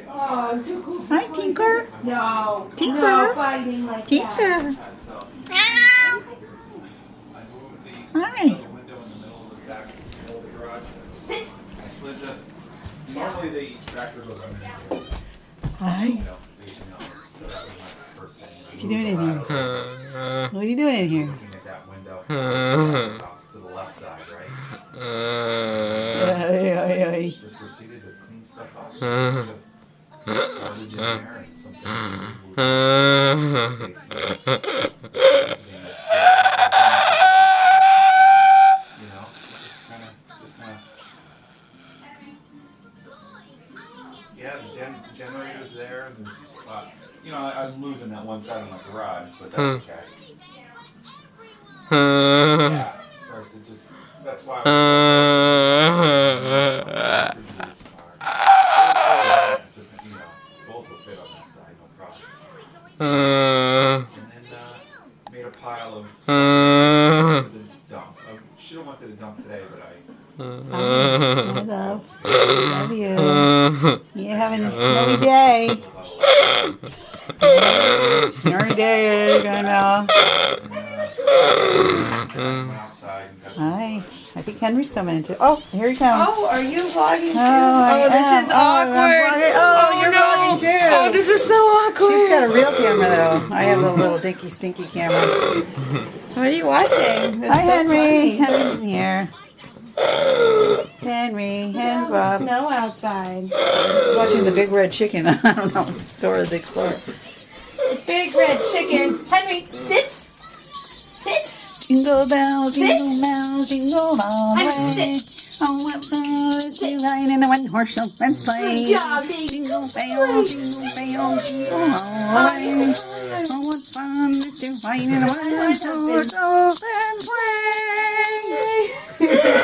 Hi, Tinker. No. Tinker. No biting like Tinker. that. Hi. Sit. Normally the tractor goes under. Hi. What you doing in here? What are you doing in here? Looking at that window. To the left side, right? Just proceeded to clean stuff up. Garbage in there and something. You know, just kind of. Yeah, the generator's there. You know, I'm losing that one side of my garage, but that's okay. Yeah, so it's just, that's why you know, both will fit on that side, no problem. And then made a pile of stuff to the dump. I should have went to the dump today, but I love you. You're having a snowy day. Snowy day, Grandma. outside and got Hi. I think Henry's coming into. Oh, here he comes. Oh, are you vlogging too? I This am. is awkward. Oh, you're vlogging too. Oh, this is so awkward. She's got a real camera though. I have a little dinky stinky camera. What are you watching? Hi, Henry. Henry's in here. Henry and Bob. Snow outside. He's watching the Big Red Chicken. I don't know. Dora the Explorer. Big red chicken. Henry, sit. Sit. Jingle bells, jingle bells, jingle all the Henry, way. sit. Oh, what fun it is to ride in a one-horse open sleigh. Good job, baby. Jingle bells, jingle all the way. Oh, what fun it is to ride in a one-horse open